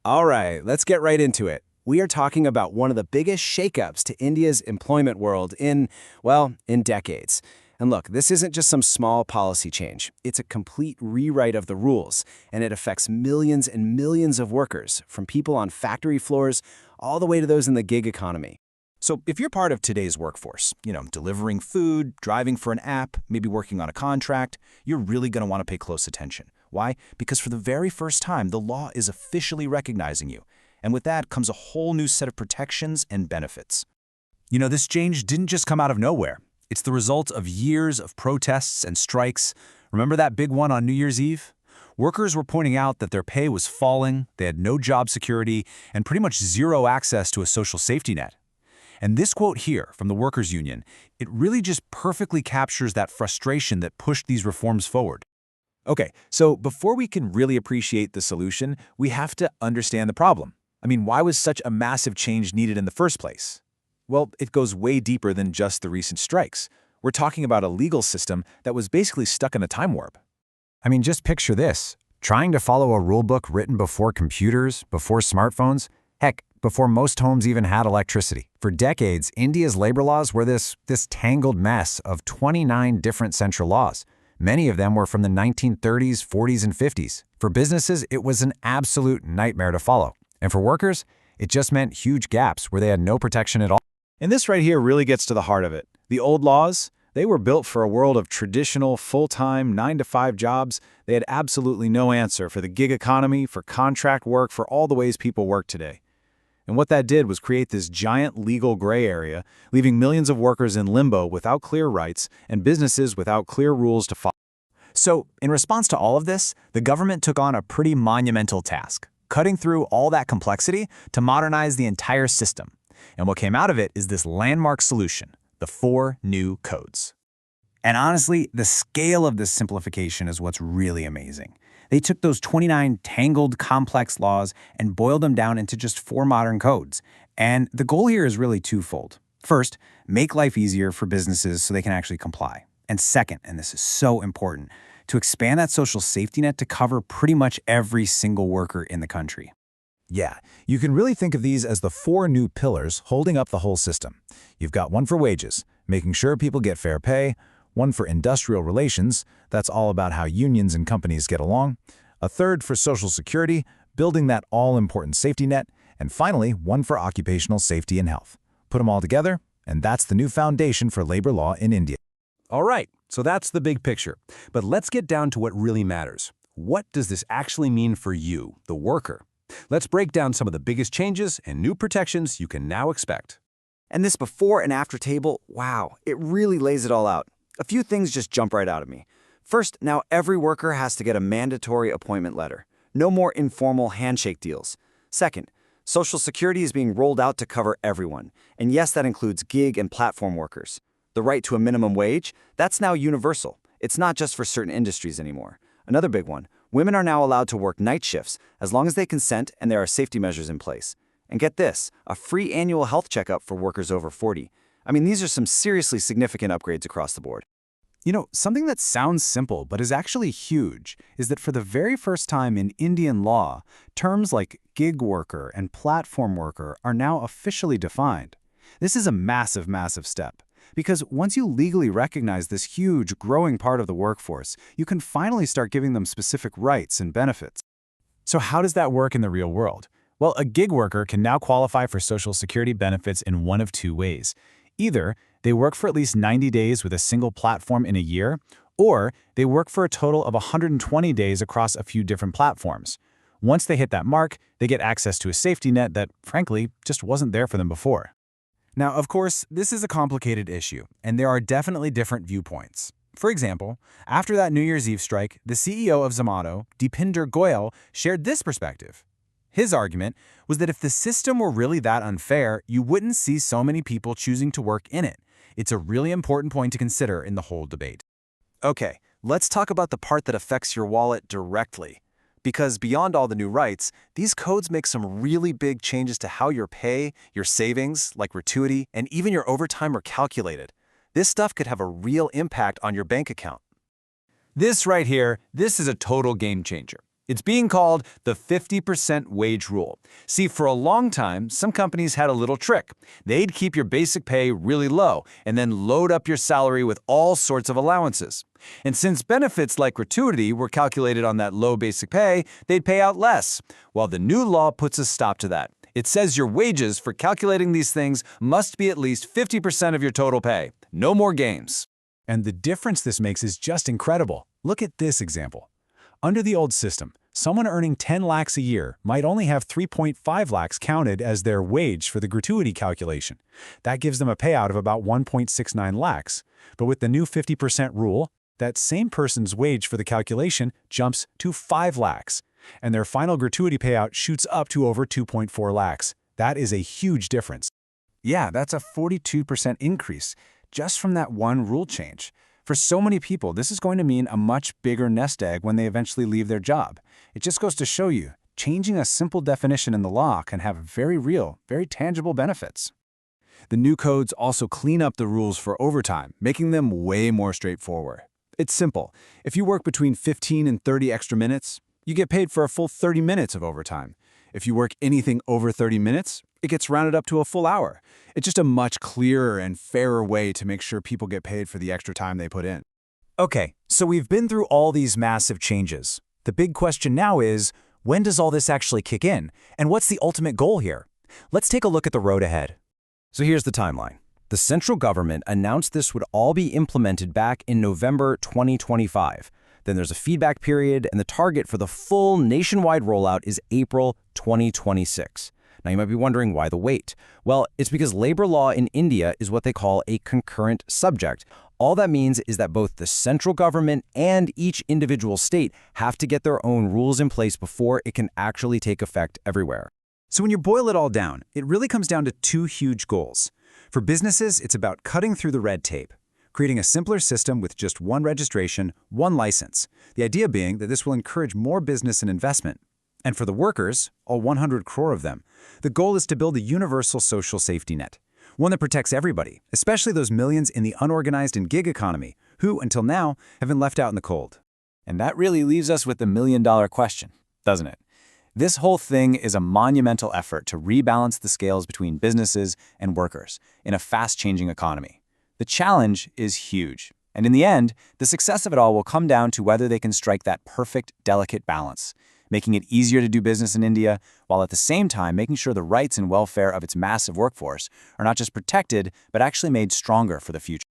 All right, let's get right into it. We are talking about one of the biggest shakeups to India's employment world in decades. And look, this isn't just some small policy change. It's a complete rewrite of the rules, and it affects millions and millions of workers, from people on factory floors all the way to those in the gig economy. So if you're part of today's workforce, delivering food, driving for an app, maybe working on a contract, you're really going to want to pay close attention. Why? Because for the very first time, the law is officially recognizing you. And with that comes a whole new set of protections and benefits. This change didn't just come out of nowhere. It's the result of years of protests and strikes. Remember that big one on New Year's Eve? Workers were pointing out that their pay was falling, they had no job security, and pretty much zero access to a social safety net. And this quote here from the Workers' Union, it really just perfectly captures that frustration that pushed these reforms forward. Okay, so before we can really appreciate the solution, we have to understand the problem. Why was such a massive change needed in the first place? Well, it goes way deeper than just the recent strikes. We're talking about a legal system that was basically stuck in a time warp. Just picture this. Trying to follow a rulebook written before computers, before smartphones, heck, before most homes even had electricity. For decades, India's labor laws were this tangled mess of 29 different central laws. Many of them were from the 1930s, 40s, and 50s. For businesses, it was an absolute nightmare to follow. And for workers, it just meant huge gaps where they had no protection at all. And this right here really gets to the heart of it. The old laws, they were built for a world of traditional, full-time, 9-to-5 jobs. They had absolutely no answer for the gig economy, for contract work, for all the ways people work today. And what that did was create this giant legal gray area, leaving millions of workers in limbo without clear rights and businesses without clear rules to follow. So, in response to all of this, the government took on a pretty monumental task, cutting through all that complexity to modernize the entire system. And what came out of it is this landmark solution, the 4 new codes. And honestly, the scale of this simplification is what's really amazing. They took those 29 tangled, complex laws and boiled them down into just 4 modern codes. And the goal here is really twofold. First, make life easier for businesses so they can actually comply. And second, and this is so important, to expand that social safety net to cover pretty much every single worker in the country. Yeah, you can really think of these as the 4 new pillars holding up the whole system. You've got one for wages, making sure people get fair pay, one for industrial relations, that's all about how unions and companies get along, a third for social security, building that all-important safety net, and finally, one for occupational safety and health. Put them all together, and that's the new foundation for labor law in India. All right, so that's the big picture. But let's get down to what really matters. What does this actually mean for you, the worker? Let's break down some of the biggest changes and new protections you can now expect. And this before and after table, wow, it really lays it all out. A few things just jump right out at me. First, now every worker has to get a mandatory appointment letter. No more informal handshake deals. Second, Social Security is being rolled out to cover everyone. And yes, that includes gig and platform workers. The right to a minimum wage, that's now universal. It's not just for certain industries anymore. Another big one, women are now allowed to work night shifts as long as they consent and there are safety measures in place. And get this, a free annual health checkup for workers over 40. These are some seriously significant upgrades across the board. Something that sounds simple but is actually huge is that for the very first time in Indian law, terms like gig worker and platform worker are now officially defined. This is a massive, massive step. Because once you legally recognize this huge, growing part of the workforce, you can finally start giving them specific rights and benefits. So how does that work in the real world? Well, a gig worker can now qualify for Social Security benefits in one of 2 ways. Either they work for at least 90 days with a single platform in a year, or they work for a total of 120 days across a few different platforms. Once they hit that mark, they get access to a safety net that, frankly, just wasn't there for them before. Now, of course, this is a complicated issue, and there are definitely different viewpoints. For example, after that New Year's Eve strike, the CEO of Zomato, Deepinder Goyal, shared this perspective. His argument was that if the system were really that unfair, you wouldn't see so many people choosing to work in it. It's a really important point to consider in the whole debate. Okay, let's talk about the part that affects your wallet directly. Because beyond all the new rights, these codes make some really big changes to how your pay, your savings, like gratuity, and even your overtime are calculated. This stuff could have a real impact on your bank account. This right here, this is a total game changer. It's being called the 50% wage rule. See, for a long time, some companies had a little trick. They'd keep your basic pay really low and then load up your salary with all sorts of allowances. And since benefits like gratuity were calculated on that low basic pay, they'd pay out less. Well, the new law puts a stop to that. It says your wages for calculating these things must be at least 50% of your total pay. No more games. And the difference this makes is just incredible. Look at this example. Under the old system, someone earning 10 lakhs a year might only have 3.5 lakhs counted as their wage for the gratuity calculation. That gives them a payout of about 1.69 lakhs. But with the new 50% rule, that same person's wage for the calculation jumps to 5 lakhs, and their final gratuity payout shoots up to over 2.4 lakhs. That is a huge difference. Yeah, that's a 42% increase just from that one rule change. For so many people, this is going to mean a much bigger nest egg when they eventually leave their job. It just goes to show you, changing a simple definition in the law can have very real, very tangible benefits. The new codes also clean up the rules for overtime, making them way more straightforward. It's simple. If you work between 15 and 30 extra minutes, you get paid for a full 30 minutes of overtime. If you work anything over 30 minutes, it gets rounded up to a full hour. It's just a much clearer and fairer way to make sure people get paid for the extra time they put in. Okay, so we've been through all these massive changes. The big question now is, when does all this actually kick in? And what's the ultimate goal here? Let's take a look at the road ahead. So here's the timeline. The central government announced this would all be implemented back in November 2025. Then there's a feedback period, and the target for the full nationwide rollout is April 2026. Now you might be wondering why the wait. Well, it's because labor law in India is what they call a concurrent subject. All that means is that both the central government and each individual state have to get their own rules in place before it can actually take effect everywhere. So when you boil it all down, it really comes down to two huge goals. For businesses, it's about cutting through the red tape, creating a simpler system with just one registration, one license. The idea being that this will encourage more business and investment. And for the workers, all 100 crore of them, the goal is to build a universal social safety net, one that protects everybody, especially those millions in the unorganized and gig economy who, until now, have been left out in the cold. And that really leaves us with the million-dollar question, doesn't it? This whole thing is a monumental effort to rebalance the scales between businesses and workers in a fast-changing economy. The challenge is huge, and in the end, the success of it all will come down to whether they can strike that perfect, delicate balance, making it easier to do business in India, while at the same time making sure the rights and welfare of its massive workforce are not just protected, but actually made stronger for the future.